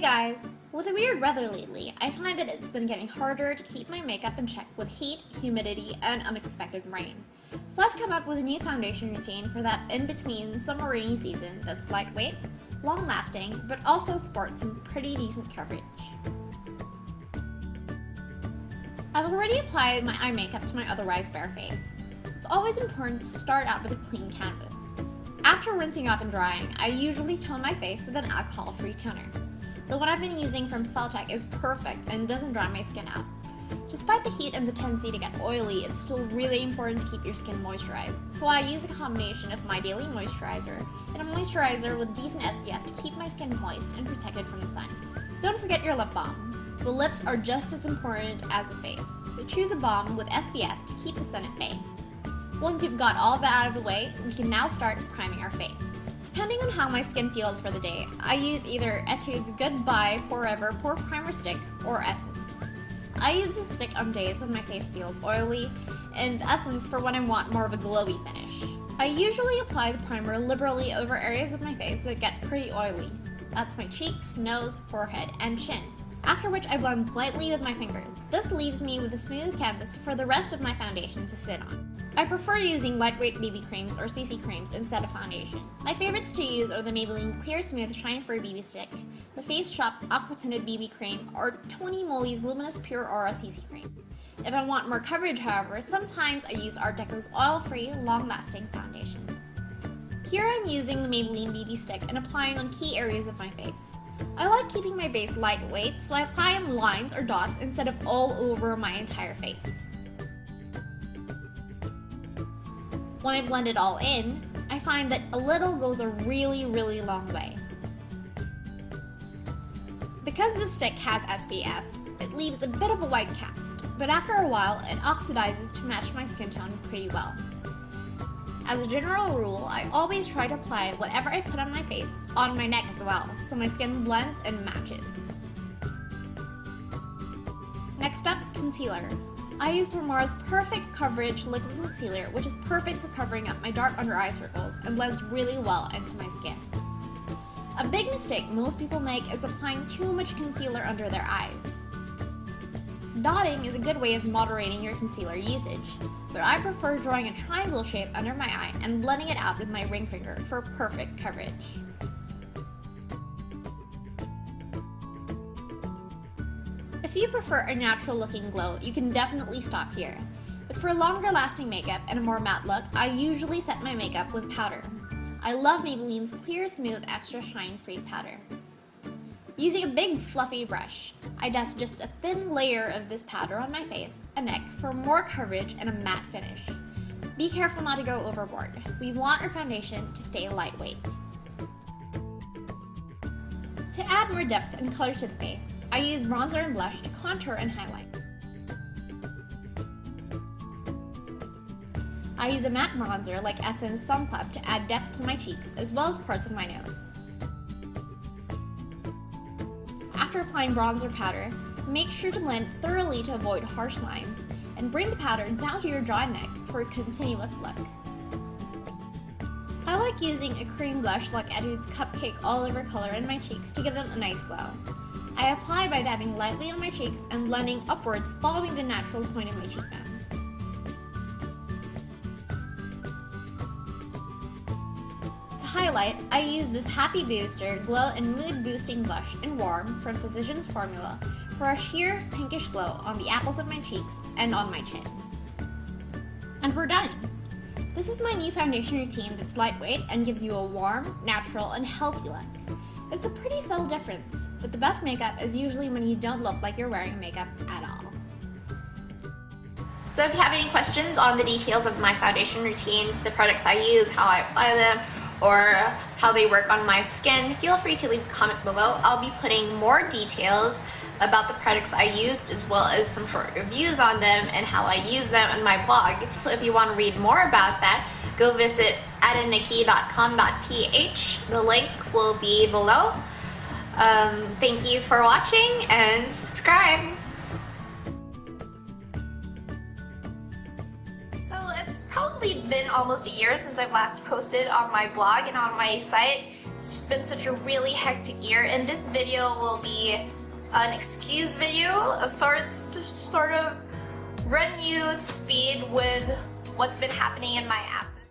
guys! With the weird weather lately, I find that it's been getting harder to keep my makeup in check with heat, humidity, and unexpected rain. So I've come up with a new foundation routine for that in-between summer rainy season that's lightweight, long-lasting, but also sports some pretty decent coverage. I've already applied my eye makeup to my otherwise bare face. It's always important to start out with a clean canvas. After rinsing off and drying, I usually tone my face with an alcohol-free toner. The one I've been using from Celtec is perfect and doesn't dry my skin out. Despite the heat and the tendency to get oily, it's still really important to keep your skin moisturized, so I use a combination of my daily moisturizer and a moisturizer with decent SPF to keep my skin moist and protected from the sun. So don't forget your lip balm. The lips are just as important as the face, so choose a balm with SPF to keep the sun at bay. Once you've got all that out of the way, we can now start priming our face. Depending on how my skin feels for the day, I use either Etude's Goodbye Forever Pore Primer Stick or Essence. I use the stick on days when my face feels oily, and Essence for when I want more of a glowy finish. I usually apply the primer liberally over areas of my face that get pretty oily. That's my cheeks, nose, forehead, and chin. After which I blend lightly with my fingers. This leaves me with a smooth canvas for the rest of my foundation to sit on. I prefer using lightweight BB creams or CC creams instead of foundation. My favorites to use are the Maybelline Clear Smooth Shine Free BB Stick, the Face Shop Aqua Tinted BB Cream, or Tony Moly's Luminous Pure Aura CC Cream. If I want more coverage, however, sometimes I use Art Deco's oil-free, long-lasting foundation. Here I'm using the Maybelline BB Stick and applying on key areas of my face. I like keeping my base lightweight, so I apply in lines or dots instead of all over my entire face. When I blend it all in, I find that a little goes a really long way. Because the stick has SPF, it leaves a bit of a white cast, but after a while it oxidizes to match my skin tone pretty well. As a general rule, I always try to apply whatever I put on my face on my neck as well, so my skin blends and matches. Next up, concealer. I use Lamar's Perfect Coverage Liquid Concealer, which is perfect for covering up my dark under eye circles and blends really well into my skin. A big mistake most people make is applying too much concealer under their eyes. Dotting is a good way of moderating your concealer usage, but I prefer drawing a triangle shape under my eye and blending it out with my ring finger for perfect coverage. If you prefer a natural looking glow, you can definitely stop here. But for longer lasting makeup and a more matte look, I usually set my makeup with powder. I love Maybelline's Clear Smooth Extra Shine Free Powder. Using a big fluffy brush, I dust just a thin layer of this powder on my face and neck for more coverage and a matte finish. Be careful not to go overboard. We want our foundation to stay lightweight. To add more depth and color to the face, I use bronzer and blush to contour and highlight. I use a matte bronzer like Essence Sun Club to add depth to my cheeks as well as parts of my nose. After applying bronzer powder, make sure to blend thoroughly to avoid harsh lines and bring the powder down to your jaw and neck for a continuous look. I like using a cream blush like Etude's Cupcake All Over color in my cheeks to give them a nice glow. I apply by dabbing lightly on my cheeks and blending upwards following the natural point of my cheekbones. To highlight, I use this Happy Booster Glow and Mood Boosting Blush in Warm from Physicians Formula for a sheer pinkish glow on the apples of my cheeks and on my chin. And we're done! This is my new foundation routine that's lightweight and gives you a warm, natural, and healthy look. It's a pretty subtle difference, but the best makeup is usually when you don't look like you're wearing makeup at all. So if you have any questions on the details of my foundation routine, the products I use, how I apply them, or how they work on my skin, feel free to leave a comment below. I'll be putting more details about the products I used as well as some short reviews on them and how I use them in my blog. So if you want to read more about that, go visit adanikki.com.ph. The link will be below. Thank you for watching and subscribe. So it's probably been been almost a year since I've last posted on my blog and on my site. It's just been such a really hectic year, and this video will be an excuse video of sorts to sort of run you to speed with what's been happening in my absence.